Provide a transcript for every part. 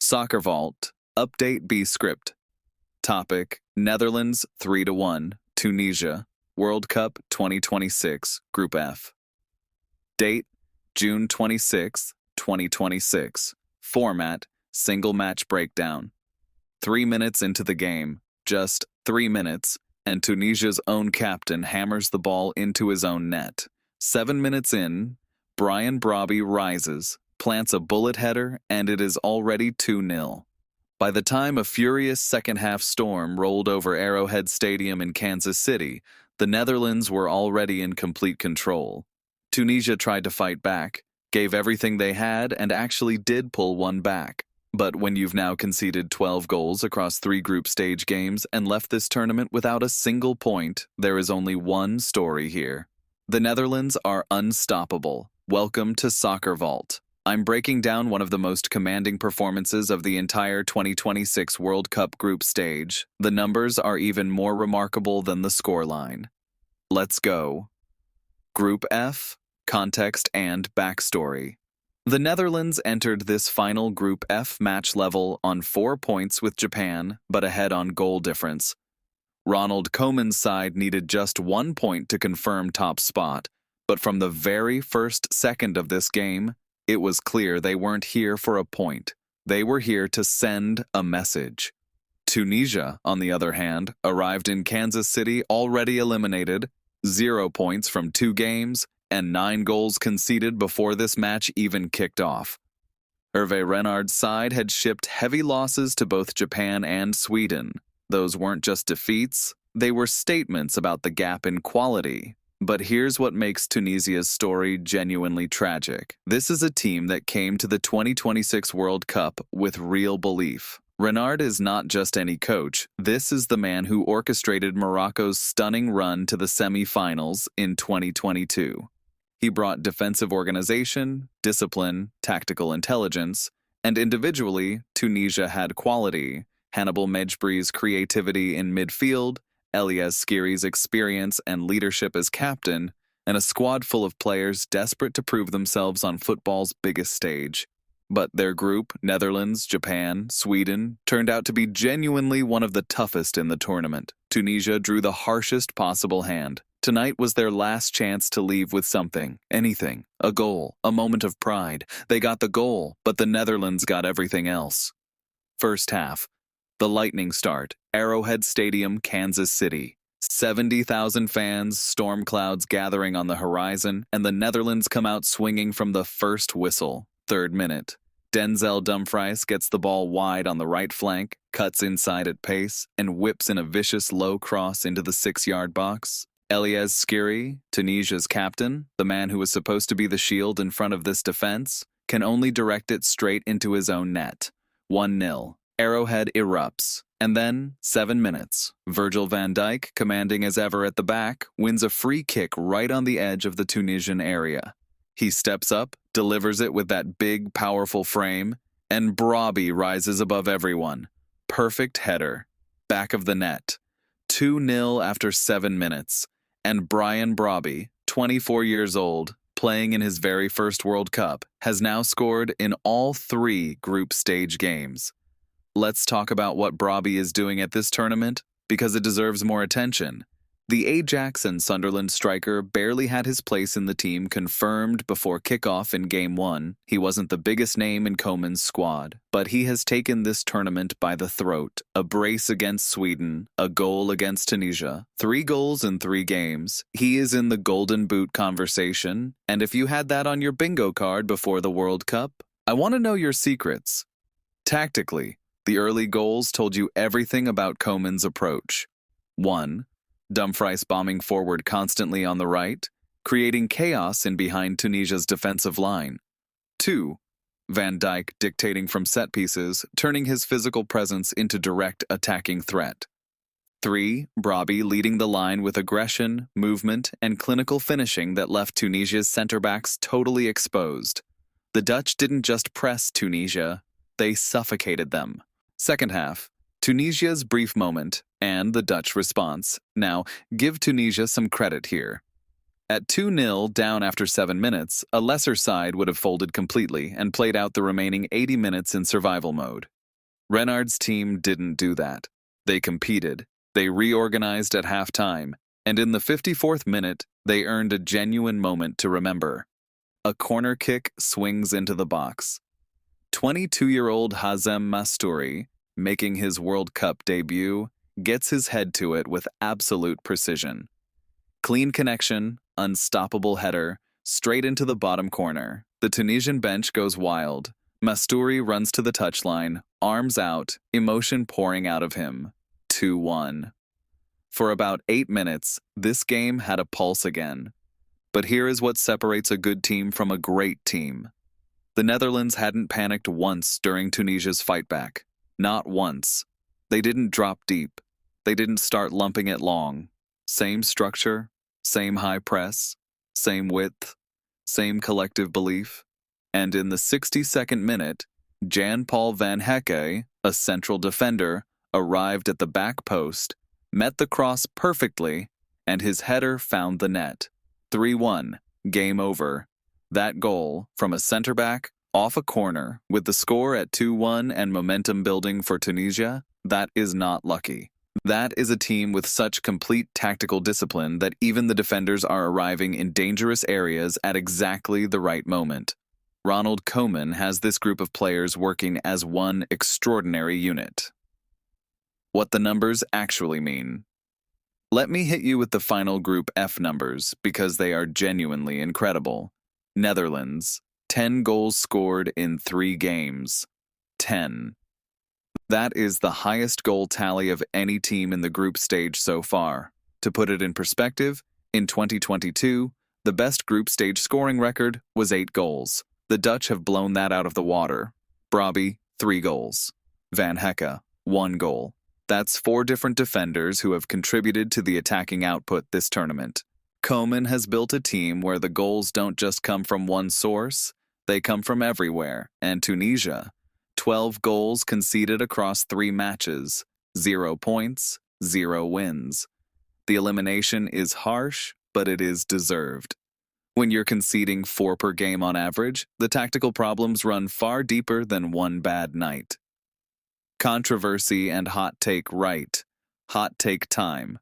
SoccerVault, Update B script. Topic, Netherlands 3-1, Tunisia, World Cup 2026, Group F. Date, June 26, 2026. Format, single match breakdown. 3 minutes into the game, just 3 minutes, and Tunisia's own captain hammers the ball into his own net. 7 minutes in, Brian Brobbey rises, plants a bullet header, and it is already 2-0. By the time a furious second-half storm rolled over Arrowhead Stadium in Kansas City, the Netherlands were already in complete control. Tunisia tried to fight back, gave everything they had, and actually did pull one back. But when you've now conceded 12 goals across 3 group stage games and left this tournament without a single point, there is only one story here. The Netherlands are unstoppable. Welcome to SoccerVault. I'm breaking down one of the most commanding performances of the entire 2026 World Cup group stage. The numbers are even more remarkable than the scoreline. Let's go. Group F, context and backstory. The Netherlands entered this final Group F match level on 4 points with Japan, but ahead on goal difference. Ronald Koeman's side needed just 1 point to confirm top spot, but from the very first second of this game, it was clear they weren't here for a point. They were here to send a message. Tunisia, on the other hand, arrived in Kansas City already eliminated, 0 points from 2 games, and 9 goals conceded before this match even kicked off. Hervé Renard's side had shipped heavy losses to both Japan and Sweden. Those weren't just defeats, they were statements about the gap in quality. But here's what makes Tunisia's story genuinely tragic. This is a team that came to the 2026 World Cup with real belief. Renard is not just any coach. This is the man who orchestrated Morocco's stunning run to the semi-finals in 2022. He brought defensive organization, discipline, tactical intelligence, and individually, Tunisia had quality. Hannibal Mejbri's creativity in midfield, Elias Skiri's experience and leadership as captain, and a squad full of players desperate to prove themselves on football's biggest stage. But their group, Netherlands, Japan, Sweden, turned out to be genuinely one of the toughest in the tournament. Tunisia drew the harshest possible hand. Tonight was their last chance to leave with something, anything, a goal, a moment of pride. They got the goal, but the Netherlands got everything else. First half. The lightning start, Arrowhead Stadium, Kansas City. 70,000 fans, storm clouds gathering on the horizon, and the Netherlands come out swinging from the first whistle. 3rd minute. Denzel Dumfries gets the ball wide on the right flank, cuts inside at pace, and whips in a vicious low cross into the 6-yard box. Elias Skiri, Tunisia's captain, the man who was supposed to be the shield in front of this defense, can only direct it straight into his own net. 1-0. Arrowhead erupts. And then, 7 minutes. Virgil van Dijk, commanding as ever at the back, wins a free kick right on the edge of the Tunisian area. He steps up, delivers it with that big, powerful frame, and Brobbey rises above everyone. Perfect header. Back of the net. 2-0 after 7 minutes. And Brian Brobbey, 24 years old, playing in his very first World Cup, has now scored in all 3 group stage games. Let's talk about what Brobbey is doing at this tournament, because it deserves more attention. The Ajax and Sunderland striker barely had his place in the team confirmed before kickoff in Game 1. He wasn't the biggest name in Koeman's squad, but he has taken this tournament by the throat. A brace against Sweden, a goal against Tunisia, 3 goals in 3 games. He is in the Golden Boot conversation, and if you had that on your bingo card before the World Cup, I want to know your secrets. Tactically, the early goals told you everything about Koeman's approach. 1. Dumfries bombing forward constantly on the right, creating chaos in behind Tunisia's defensive line. 2. Van Dijk dictating from set pieces, turning his physical presence into direct attacking threat. 3. Brobbey leading the line with aggression, movement, and clinical finishing that left Tunisia's center-backs totally exposed. The Dutch didn't just press Tunisia, they suffocated them. Second half. Tunisia's brief moment, and the Dutch response. Now, give Tunisia some credit here. At 2-0 down after 7 minutes, a lesser side would have folded completely and played out the remaining 80 minutes in survival mode. Renard's team didn't do that. They competed, they reorganized at halftime, and in the 54th minute, they earned a genuine moment to remember. A corner kick swings into the box. 22-year-old Hazem Mastouri, making his World Cup debut, gets his head to it with absolute precision. Clean connection, unstoppable header, straight into the bottom corner. The Tunisian bench goes wild. Mastouri runs to the touchline, arms out, emotion pouring out of him. 2-1. For about 8 minutes, this game had a pulse again. But here is what separates a good team from a great team. The Netherlands hadn't panicked once during Tunisia's fightback. Not once. They didn't drop deep. They didn't start lumping it long. Same structure, same high press, same width, same collective belief. And in the 62nd minute, Jan Paul van Hecke, a central defender, arrived at the back post, met the cross perfectly, and his header found the net. 3-1, game over. That goal, from a center-back, off a corner, with the score at 2-1 and momentum building for Tunisia, that is not lucky. That is a team with such complete tactical discipline that even the defenders are arriving in dangerous areas at exactly the right moment. Ronald Koeman has this group of players working as one extraordinary unit. What the numbers actually mean. Let me hit you with the final Group F numbers because they are genuinely incredible. Netherlands, 10 goals scored in 3 games. 10. That is the highest goal tally of any team in the group stage so far. To put it in perspective, in 2022, the best group stage scoring record was 8 goals. The Dutch have blown that out of the water. Brobbey, 3 goals. Van Hecke, 1 goal. That's 4 different defenders who have contributed to the attacking output this tournament. Koeman has built a team where the goals don't just come from one source, they come from everywhere. And Tunisia, 12 goals conceded across 3 matches, 0 points, 0 wins. The elimination is harsh, but it is deserved. When you're conceding 4 per game on average, the tactical problems run far deeper than one bad night. Controversy and hot take right. Hot take time.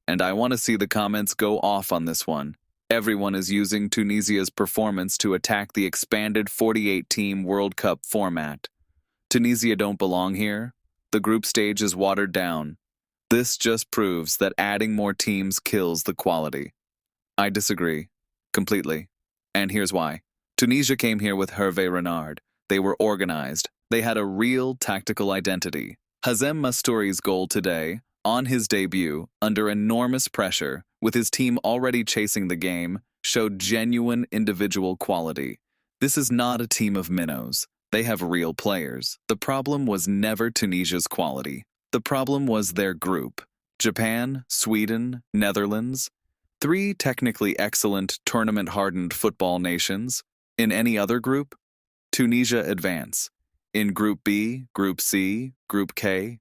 And I want to see the comments go off on this one. Everyone is using Tunisia's performance to attack the expanded 48-team World Cup format. Tunisia don't belong here. The group stage is watered down. This just proves that adding more teams kills the quality. I disagree. Completely. And here's why. Tunisia came here with Hervé Renard. They were organized. They had a real tactical identity. Hazem Mastouri's goal today, on his debut, under enormous pressure, with his team already chasing the game, showed genuine individual quality. This is not a team of minnows. They have real players. The problem was never Tunisia's quality. The problem was their group. Japan, Sweden, Netherlands. 3 technically excellent, tournament-hardened football nations. In any other group, Tunisia advance. In Group B, Group C, Group K,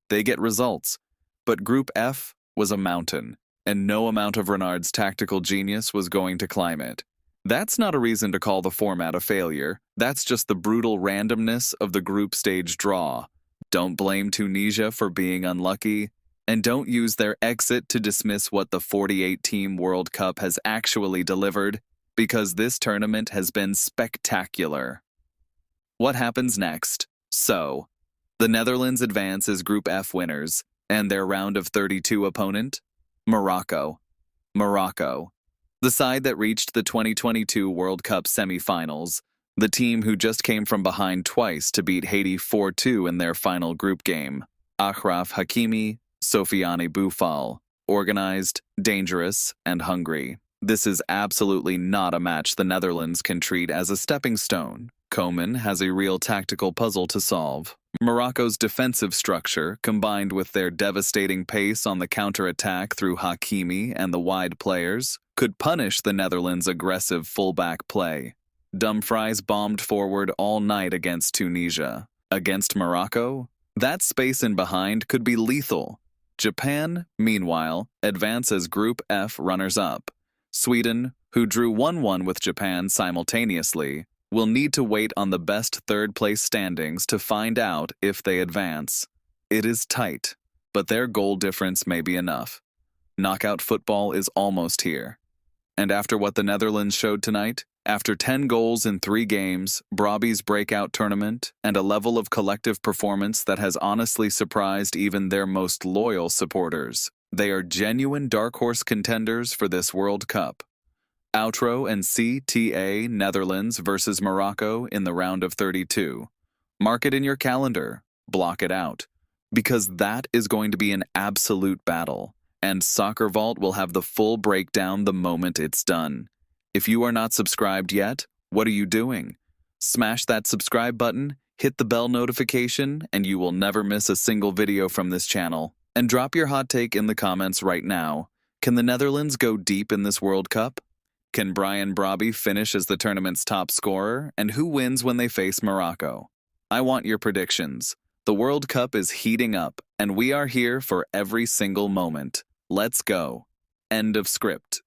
they get results. But Group F was a mountain, and no amount of Renard's tactical genius was going to climb it. That's not a reason to call the format a failure. That's just the brutal randomness of the group stage draw. Don't blame Tunisia for being unlucky, and don't use their exit to dismiss what the 48-team World Cup has actually delivered, because this tournament has been spectacular. What happens next? So, the Netherlands advance as Group F winners, and their round of 32 opponent? Morocco. Morocco. The side that reached the 2022 World Cup semi-finals, the team who just came from behind twice to beat Haiti 4-2 in their final group game. Achraf Hakimi, Sofiane Boufal. Organized, dangerous, and hungry. This is absolutely not a match the Netherlands can treat as a stepping stone. Koeman has a real tactical puzzle to solve. Morocco's defensive structure, combined with their devastating pace on the counter-attack through Hakimi and the wide players, could punish the Netherlands' aggressive fullback play. Dumfries bombed forward all night against Tunisia. Against Morocco, that space in behind could be lethal. Japan, meanwhile, advance as Group F runners-up. Sweden, who drew 1-1 with Japan simultaneously, We'll need to wait on the best third-place standings to find out if they advance. It is tight, but their goal difference may be enough. Knockout football is almost here. And after what the Netherlands showed tonight, after 10 goals in 3 games, Brobbey's breakout tournament, and a level of collective performance that has honestly surprised even their most loyal supporters, they are genuine dark horse contenders for this World Cup. Outro and CTA Netherlands versus Morocco in the round of 32. Mark it in your calendar, block it out, because that is going to be an absolute battle, and SoccerVault will have the full breakdown the moment it's done. If you are not subscribed yet, what are you doing? Smash that subscribe button, hit the bell notification, and you will never miss a single video from this channel. And drop your hot take in the comments right now. Can the Netherlands go deep in this World Cup? Can Brian Brobbey finish as the tournament's top scorer? And who wins when they face Morocco? I want your predictions. The World Cup is heating up, and we are here for every single moment. Let's go. End of script.